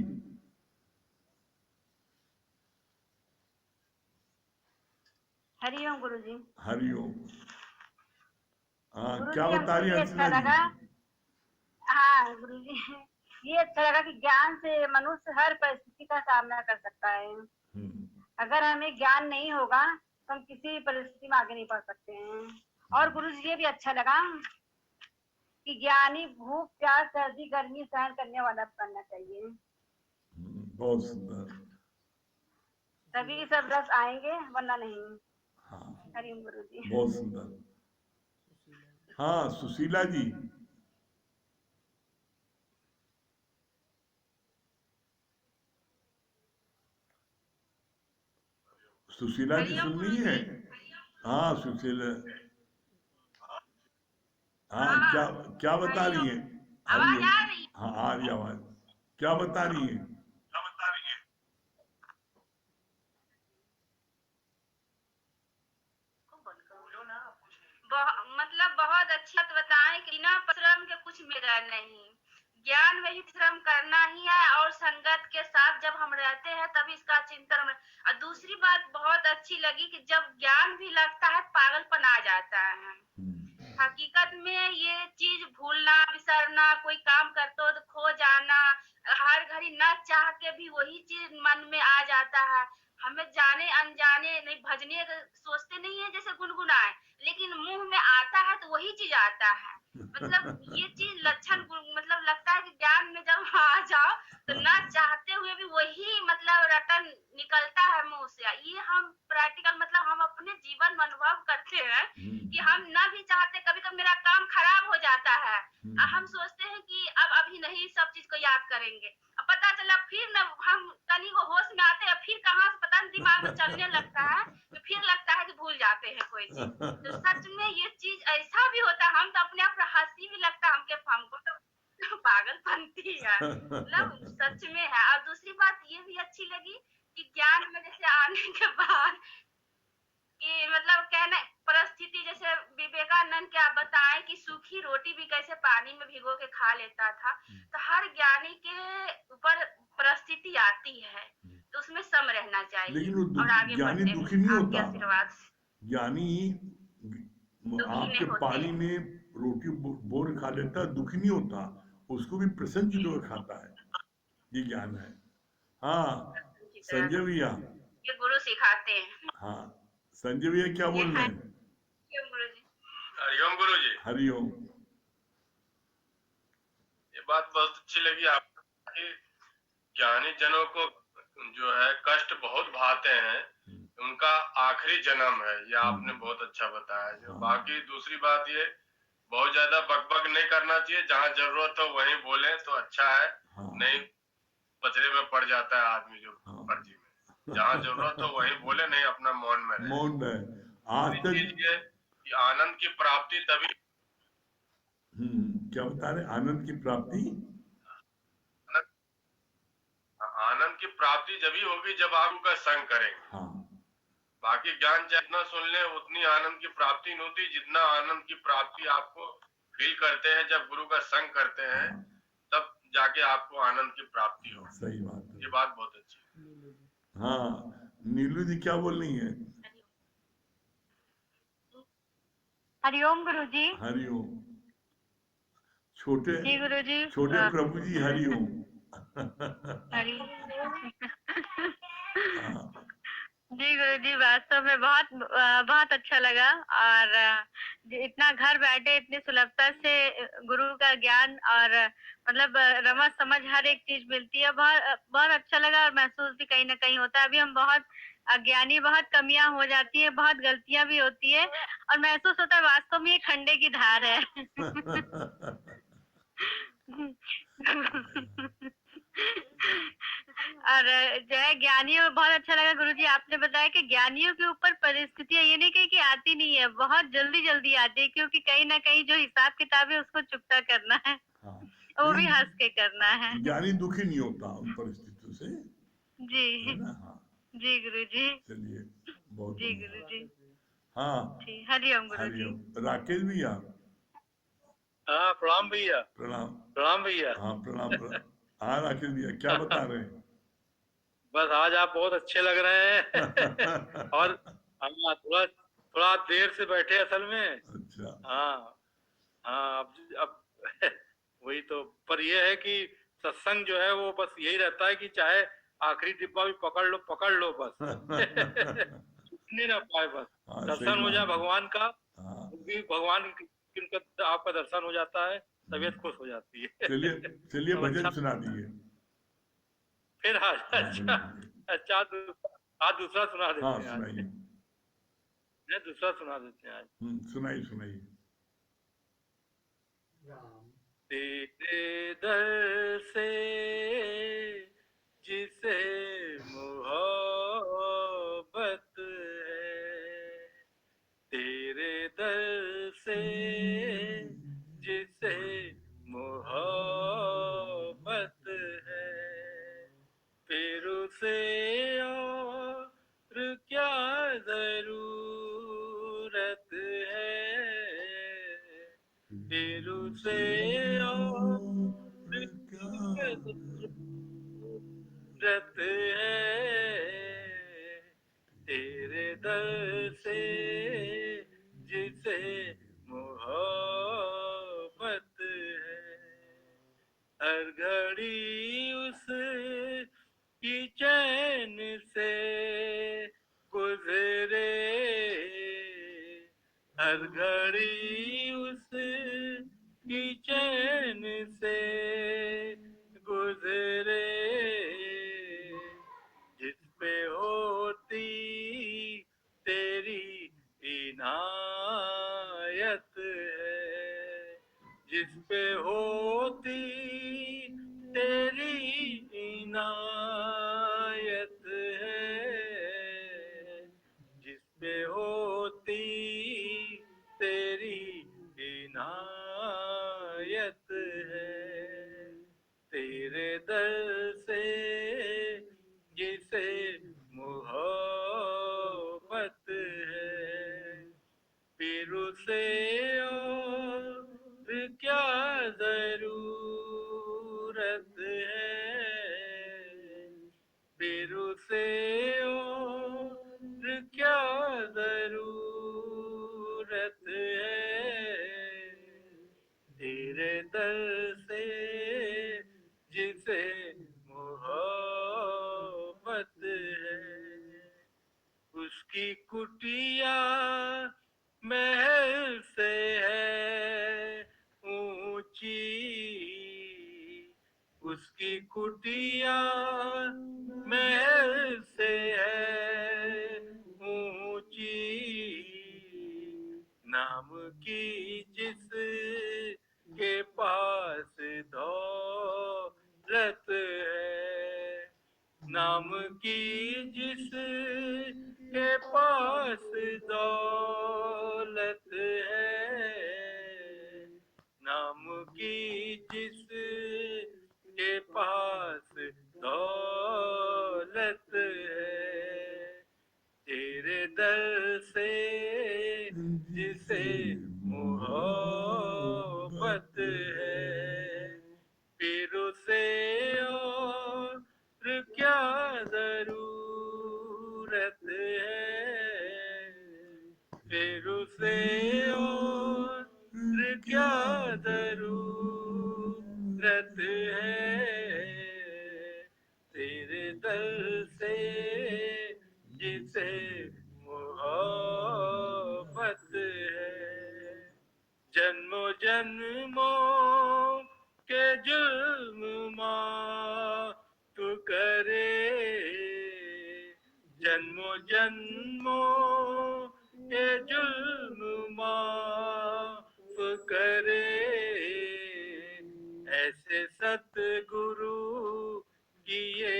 हरिओम गुरुजी। हरिओम। हाँ गुरुजी क्या बता रही हमको ये अर्चना अच्छा लगा। जी? हाँ गुरुजी, ये अच्छा लगा कि ज्ञान से मनुष्य हर परिस्थिति का सामना कर सकता है। अगर हमें ज्ञान नहीं होगा तो हम किसी परिस्थिति में आगे नहीं बढ़ सकते हैं। और गुरुजी ये भी अच्छा लगा कि ज्ञानी भूख प्यास सर्दी गर्मी सहन करने वाला बनना चाहिए। बहुत सुंदर। तभी सब रस आएंगे वरना नहीं। हाँ हरिओम गुरुजी। बहुत सुंदर। हाँ सुशीला जी। सुशीला जी सुन रही है? हाँ सुशीला। हाँ क्या क्या बता रही है? आवाज हरिओम। आ रही है? हाँ आ रही आवाज। क्या बता रही है? मतलब बहुत अच्छा बताएं कि बिना परिश्रम के कुछ मेरा नहीं। ज्ञान में ही श्रम करना ही है और संगत के साथ जब हम रहते हैं तभी इसका चिंतन में। और दूसरी बात बहुत अच्छी लगी कि जब ज्ञान भी लगता है पागलपन आ जाता है। हकीकत में ये चीज भूलना बिसरना, कोई काम करते हो तो खो जाना, हर घड़ी न चाह के भी वही चीज मन में आ जाता है। हमें जाने अनजाने नहीं भजने सोचते नहीं है जैसे गुनगुनाए, लेकिन मुंह में आता है तो वही चीज आता है। मतलब ये चीज लक्षण मतलब लगता है कि ज्ञान में जब आ जाओ तो ना चाहते हुए भी वही मतलब रटन निकलता है मुंह से। ये हम प्रैक्टिकल मतलब हम अपने जीवन में अनुभव करते हैं कि हम ना भी चाहते, कभी कभी मेरा काम खराब हो जाता है, हम सोचते हैं कि अब अभी नहीं सब चीज को याद करेंगे, अब पता चला फिर न हम तनी को होश में आते हैं, फिर कहाँ से पता नहीं दिमाग में चलने लगता है तो फिर लगता है कि भूल जाते हैं कोई चीज। तो सच में ये चीज ऐसा भी होता है, हम तो अपने आप को हंसी भी लगता है हमको तो पागलपंती है मतलब सच में है। और दूसरी बात ये भी अच्छी लगी कि ज्ञान में जैसे आने के बाद कि मतलब कहना परिस्थिति, जैसे विवेकानंद क्या बताएं कि सूखी रोटी भी कैसे पानी में भिगो के खा लेता था। तो हर ज्ञानी के ऊपर परिस्थिति आती है तो उसमें सम रहना चाहिए। लेकिन वो और आगे ज्ञानी बढ़ते दुखी नहीं आपके होता। आशीर्वाद से ज्ञानी दुखी आपके नहीं होते। पानी में रोटी बोर खा लेता है, दुखी नहीं होता, उसको भी प्रसन्नचित होकर खाता है। ये ज्ञान है। हाँ संजय भैया। ये गुरु सिखाते हैं। हाँ संजय भैया क्या बोल रहे हैं? गुरु जी। हरिओम गुरु जी। हरिओम। ये बात बहुत अच्छी लगी आपको कि ज्ञानी जनों को जो है कष्ट बहुत भाते हैं, उनका आखिरी जन्म है, ये आपने बहुत अच्छा बताया। जो बाकी दूसरी बात ये बहुत ज्यादा बकबक नहीं करना चाहिए, जहाँ जरूरत हो वहीं बोले तो अच्छा है। नहीं पचड़े में पड़ जाता है आदमी जो फर्जी में। जहाँ जरूरत हो वहीं बोले, नहीं अपना मौन में रहे। मौन है आज तक। चीज ये कि आनंद की प्राप्ति तभी क्या बता रहे? आनंद की प्राप्ति, आनंद की प्राप्ति जब ही होगी जब आप उनका संग करेंगे। हाँ बाकी ज्ञान जितना सुन ले उतनी आनंद की प्राप्ति नहीं होती, जितना आनंद की प्राप्ति आपको फील करते हैं जब गुरु का संग करते हैं, तब जाके आपको आनंद की प्राप्ति हो। सही बात है। ये बात बहुत अच्छी है। हाँ नीलू जी क्या बोल रही है? हरिओम गुरु जी। हरिओम। छोटे जी गुरु जी। छोटे प्रभु जी हरिओम। जी गुरु जी, वास्तव में बहुत अच्छा लगा। और इतना घर बैठे इतनी सुलभता से गुरु का ज्ञान और मतलब रमज समझ हर एक चीज मिलती है। बहुत बहुत अच्छा लगा और महसूस भी कहीं ना कहीं होता है। अभी हम बहुत अज्ञानी बहुत कमियां हो जाती है, बहुत गलतियां भी होती है और महसूस होता है वास्तव में ये खंडे की धार है। और जो है ज्ञानियों में बहुत अच्छा लगा गुरुजी, आपने बताया कि ज्ञानियों के ऊपर परिस्थितियां ये नहीं कही कि आती नहीं है, बहुत जल्दी जल्दी आती है, क्योंकि कहीं ना कहीं जो हिसाब किताब है उसको चुकता करना है, हाँ, वो भी लेकिन हंस के करना है। ज्ञानी दुखी नहीं होता उन परिस्थितियों से, है जी ना। हाँ, जी गुरुजी। चलिए, बहुत जी बढ़िया। गुरुजी। हाँ, जी हरिओम गुरुजी। हरिओम। राकेश भैया, हाँ प्रणाम भैया। प्रणाम। प्रणाम भैया। हाँ, प्रणाम। हाँ राकेश भैया, क्या बता रहे हैं? बस आज आप बहुत अच्छे लग रहे हैं। और हम थोड़ा थोड़ा देर से बैठे असल में। अच्छा, हाँ हाँ, अब वही तो, पर ये है कि सत्संग जो है वो बस यही रहता है कि चाहे आखिरी डिब्बा भी पकड़ लो बस। छूटने ना पाए बस, हाँ, सही दर्शन हो जाए बात है। भगवान का, हाँ, वो भी भगवान का आपका दर्शन हो जाता है, तबीयत खुश हो जाती है। चलिए सब भजन अच्छा। सुना दिए। फिर आज हाँ, अच्छा सुनाइए। अच्छा आज दूसरा सुना हाँ, देते हैं। आज सुनाइए। नहीं, दूसरा सुना देते हैं आज। सुनाइए सुनाइए। तेरे दर से जिसे मोहब्बत है, तेरे दर से जिसे मोहब्बत है, फिर उसे और क्या जरूरत है, फिर उसे और क्या जरूरत है, तेरे दर से जिसे मोहब्बत है, हर घड़ी उस की चैन से गुजरे, हर घड़ी उस की चैन से गुजरे, जिस पे होती तेरी इनायत है, जिस पे होती तेरी इनायत है, जिस पे होती तेरी इनायत है, तेरे दर से जिसे मोहब्बत है, फिर उसे और क्या जरूरत है, फिर उसे और क्या जरूरत है, तेरे दर से जिसे मोहब्बत है, उसकी कुटिया महल से है ऊंची, उसकी कुटिया महल से है ऊंची, नाम की जिस के पास दौलत है, नाम की जिस के पास दौलत है, नाम की जिस के पास दौलत है, तेरे दर से जिसे मोहब्बत है, फिर उसे और क्या जरूरत है, फिर उसे और क्या जरूरत है, तेरे दर से जिसे मोहब्बत है, जन्मों जन्मों के जुल्म माफ करे, जन्मों जन्मों के जुल्म माफ करे, ऐसे सतगुरु की ये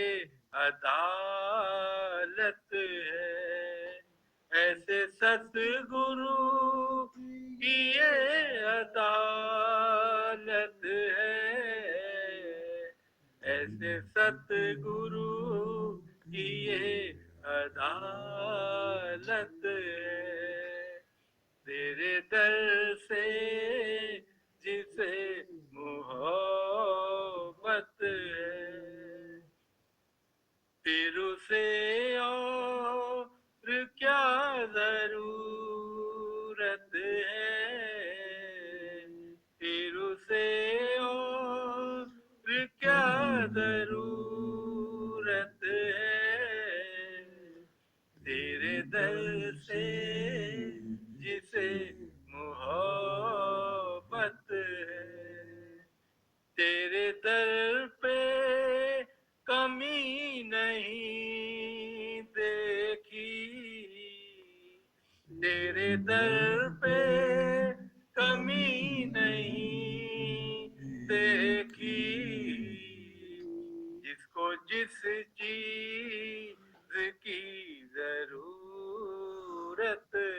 अदालत है, ऐसे सतगुरु की ये अदालत है, ऐसे सतगुरु की ये अदालत है। तेरे दर से जिसे मोहब्बत है, फिर उसे और क्या जरूरत है, फिर उसे और क्या जरूरत है। तेरे दर से जिसे मोहब्बत है, तेरे दर पे कमी नहीं देखी, तेरे दर पे कमी नहीं देखी। जिसको जिस चीज की जरूरत है,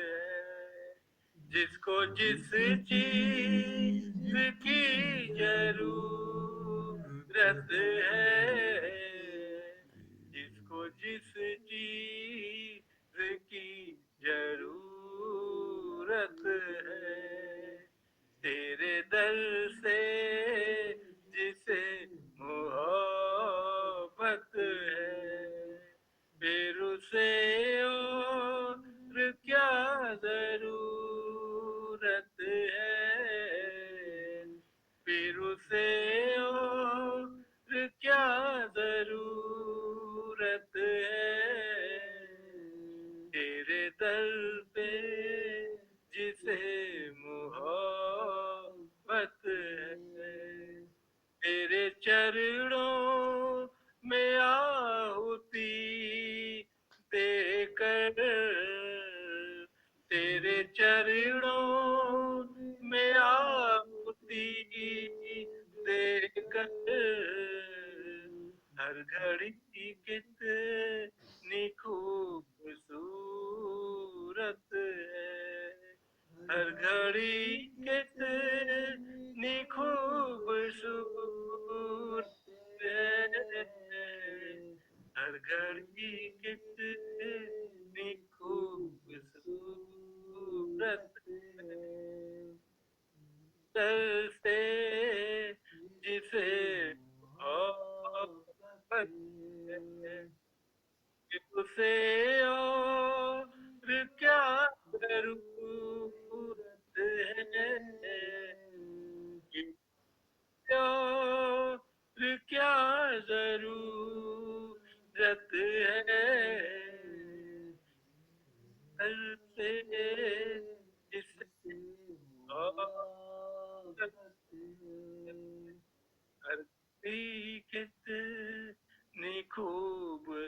जिसको जिस चीज की जरूरत है, जिसको जिस चीज की जरूरत है, तेरे दर से जिसे मोहब्बत है, फिर उसे और क्या जरूरत है, फिर उसे और क्या जरूरत है। तेरे दर पे जिसे मोहब्बत है, तेरे चरणों में आहुति देकर, तेरे चरणों में आहुति देकर, हर घड़ी कितनी खूबसूरत है, हर घड़ी कितनी खूबसूरत है, हर घड़ी कितनी खूबसूरत है। दर से जिसे मोहब्बत है, उसे और क्या जरूरत है, और क्या जरूरत है। दर से जिसे मोहब्बत है, हर की कितनी खूबसूरत।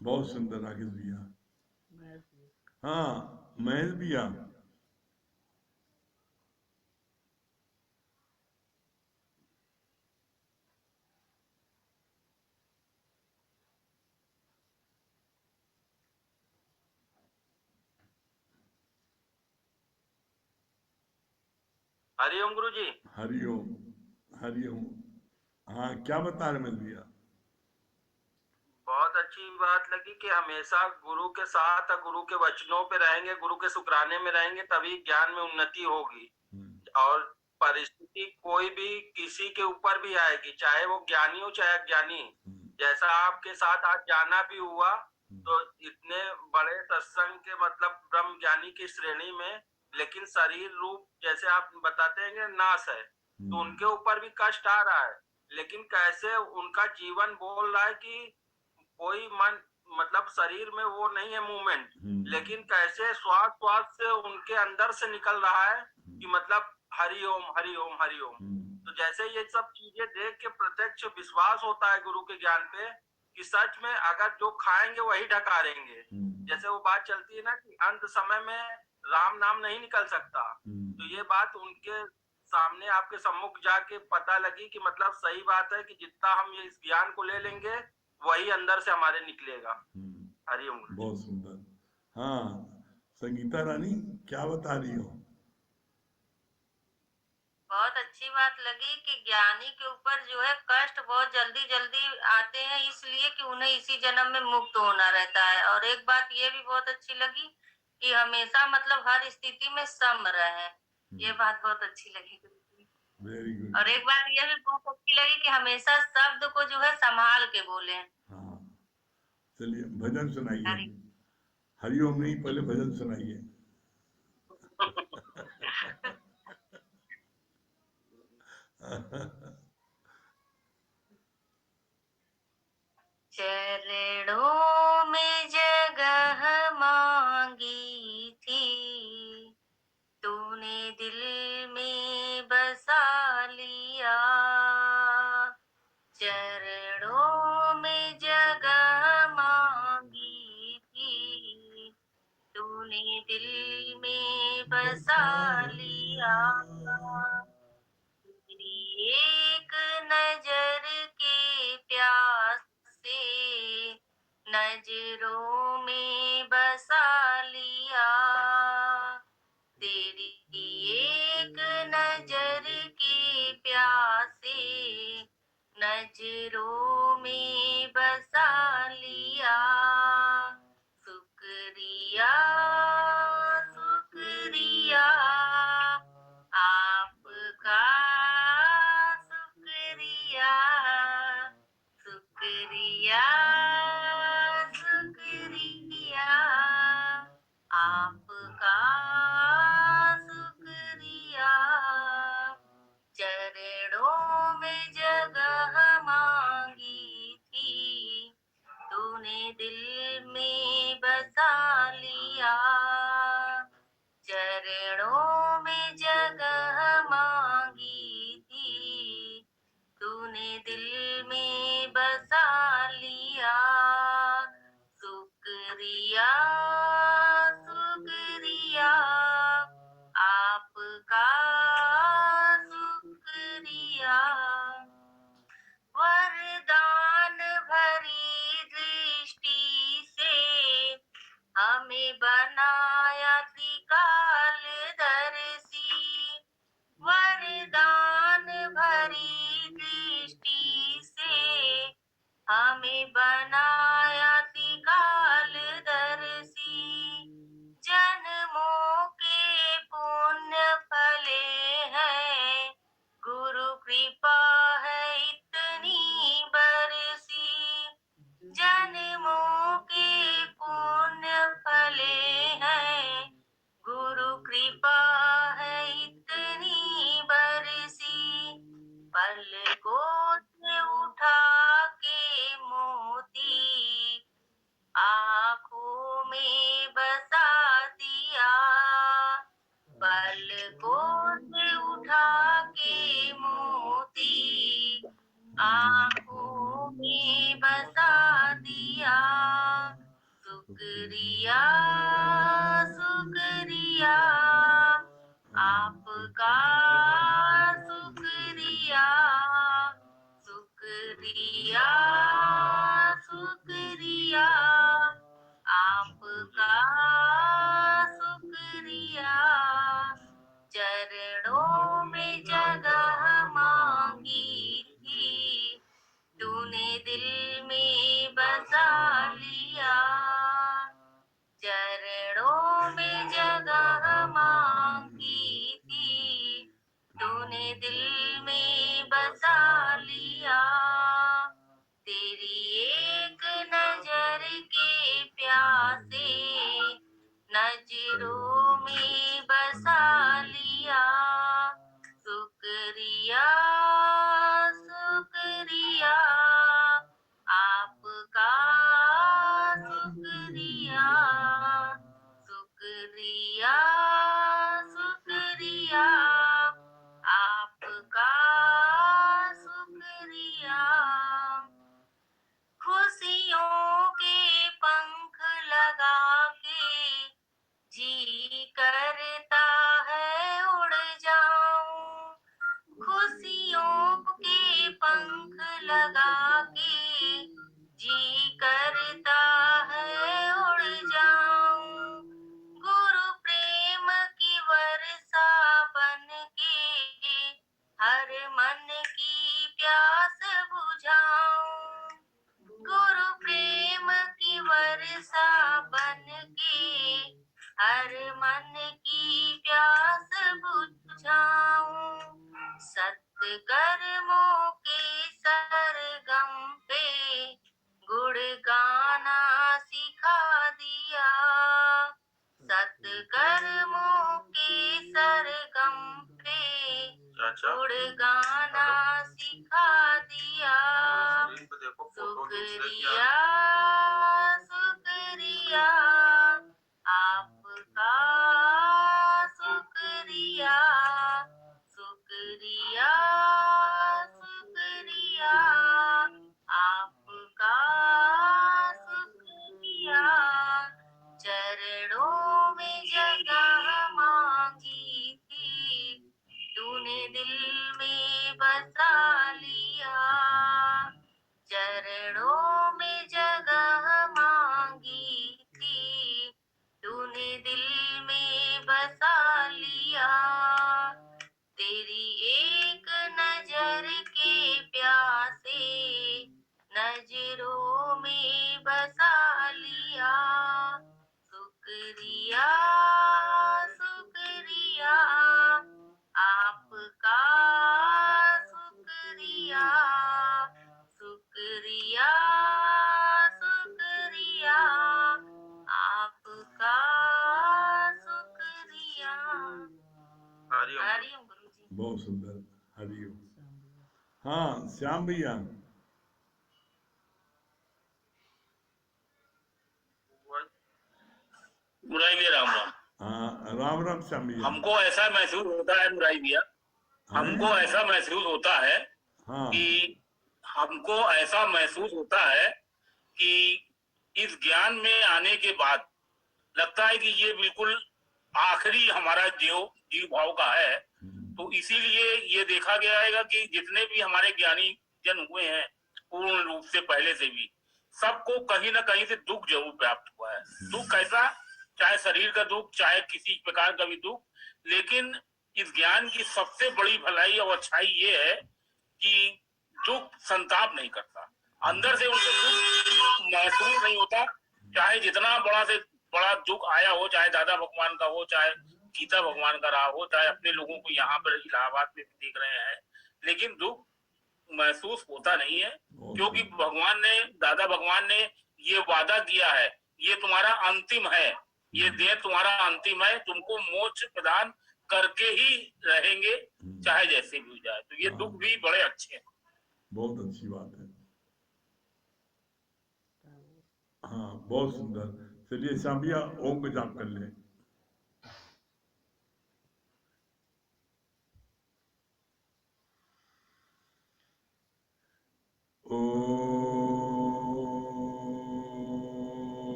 बहुत सुंदर राकेश भैया। हाँ, महेश भैया। हरिओम गुरुजी। हरिओम, हरिओम। हाँ, क्या बता रहे महेश भैया? बहुत अच्छी बात लगी कि हमेशा गुरु के साथ और गुरु के वचनों पे रहेंगे, गुरु के शुक्राने में रहेंगे, तभी ज्ञान में उन्नति होगी। और परिस्थिति कोई भी किसी के ऊपर भी आएगी, चाहे वो ज्ञानी हो चाहे अज्ञानी। जैसा आपके साथ आज जाना भी हुआ, तो इतने बड़े सत्संग के मतलब ब्रह्म ज्ञानी की श्रेणी में, लेकिन शरीर रूप जैसे आप बताते हैं कि नाश है, तो उनके ऊपर भी कष्ट आ रहा है। लेकिन कैसे उनका जीवन बोल रहा है कि कोई मन मतलब शरीर में वो नहीं है मूवमेंट, लेकिन कैसे श्वास श्वास से उनके अंदर से निकल रहा है कि मतलब हरि ओम हरि ओम हरि ओम। तो जैसे ये सब चीजें देख के प्रत्यक्ष विश्वास होता है गुरु के ज्ञान पे कि सच में अगर जो खाएंगे वही ढकारेंगे। जैसे वो बात चलती है ना कि अंत समय में राम नाम नहीं निकल सकता, तो ये बात उनके सामने आपके सम्मुख जाके पता लगी कि मतलब सही बात है कि जितना हम ये इस ज्ञान को ले लेंगे वही अंदर से हमारे निकलेगा। हरिओम। बहुत सुंदर। हाँ, संगीता रानी क्या बता रही हो? बहुत अच्छी बात लगी कि ज्ञानी के ऊपर जो है कष्ट बहुत जल्दी जल्दी आते हैं, इसलिए कि उन्हें इसी जन्म में मुक्त होना रहता है। और एक बात ये भी बहुत अच्छी लगी कि हमेशा मतलब हर स्थिति में सम रहे। ये बात बहुत अच्छी लगी। Very good. और एक बात ये भी बहुत अच्छी लगी कि हमेशा शब्द को जो है संभाल के बोले। हाँ, चलिए भजन सुनाइए। हरि हरिओम नहीं, पहले भजन सुनाइए। चरणों में जगह मांगी थी, तूने दिल में बसा लिया। चरणों में जगह मांगी थी, तूने दिल में बसा लिया। तेरी एक नजर के प्यास से नजरों में बसा लिया। तेरी एक नजर के प्यास से नजरों में बसा लिया। शुक्रिया शुक्रिया आपका, शुक्रिया शुक्रिया शुक्रिया आपका, शुक्रिया। चरणों में जगह मांगी थी, तूने दिल में बसा लिया। चरणों में जगह मांगी थी, तूने दिल में बसा लिया। शुक्रिया शुक्रिया आपका, शुक्रिया। वरदान भरी दृष्टि से हमें बनाया त्रिकालदर्शी। वरदान भरी दृष्टि से हमें बनाया त्रिकालदर्शी। जन्मों के पुण्य फले हैं, गुरु कृपा है इतनी बरसी। जन्मों के पुण्य फले हैं, गुरु कृपा है इतनी बरसी। पलकों से उठा के मोती आँखों में बसा दिया। पलकों से उठा के मोती आँखों में बसा दिया। शुक्रिया शुक्रिया आपका, शुक्रिया शुक्रिया शुक्रिया आपका, शुक्रिया। चरणों में जगह मांगी थी, तूने दिल में बसा लिया। चरणों में जगह मांगी थी, तूने दिल में बसा लिया। तेरी एक नजर के प्यासे नजरों में बसा लिया। शुक्रिया शुक्रिया आपका, हर मन की प्यास बुझाऊं, सत्कर्मों के सरगम पे गुण गाना सिखा दिया, सत्कर्मों के सरगम पे गुण गाना सिखा दिया। शुक्रिया शुक्रिया आपका, शुक्रिया शुक्रिया शुक्रिया आपका, शुक्रिया। चरणों में जगह मांगी थी, तूने दिल में बसा लिया, चरणों में जगह मांगी थी, तूने दिल में बसा लिया। तेरी एक नजर के प्यासे नजरों में बसा लिया, शुक्रिया शुक्रिया आपका, शुक्रिया शुक्रिया शुक्रिया आपका, शुक्रिया। हरिओम गुरुजी। बहुत सुंदर, हरिओम। हाँ श्याम भैया। मुरारी भैया राम राम। हाँ राम राम श्याम भैया। हमको ऐसा महसूस होता है मुरारी भैया, हमको ऐसा महसूस होता है हाँ कि हमको ऐसा महसूस होता है कि इस ज्ञान में आने के बाद लगता है कि ये बिल्कुल आखिरी हमारा जीव भाव का है। तो इसीलिए ये देखा गया है कि जितने भी हमारे ज्ञानी जन हुए हैं पूर्ण रूप से पहले से भी, सबको कहीं ना कहीं से दुख जरूर प्राप्त हुआ है। दुख कैसा, चाहे शरीर का दुख, चाहे किसी प्रकार का भी दुख, लेकिन इस ज्ञान की सबसे बड़ी भलाई और अच्छाई ये है कि दुख संताप नहीं करता, अंदर से उनको दुख महसूस नहीं होता। चाहे जितना बड़ा से बड़ा दुख आया हो, चाहे दादा भगवान का हो, चाहे गीता भगवान का रहा हो, चाहे अपने लोगों को यहाँ पर इलाहाबाद में देख रहे हैं, लेकिन दुख महसूस होता नहीं है, क्योंकि भगवान ने, दादा भगवान ने ये वादा किया है, ये तुम्हारा अंतिम है, ये देह तुम्हारा अंतिम है, तुमको मोक्ष प्रदान करके ही रहेंगे, चाहे जैसे भी हो जाए। तो ये दुख भी बड़े अच्छे हैं। बहुत अच्छी बात है। हाँ बहुत सुंदर। चलिए श्याम भैया ओम का जाप कर लें।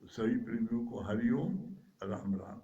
सभी प्रेमियों को हरिओम, राम राम।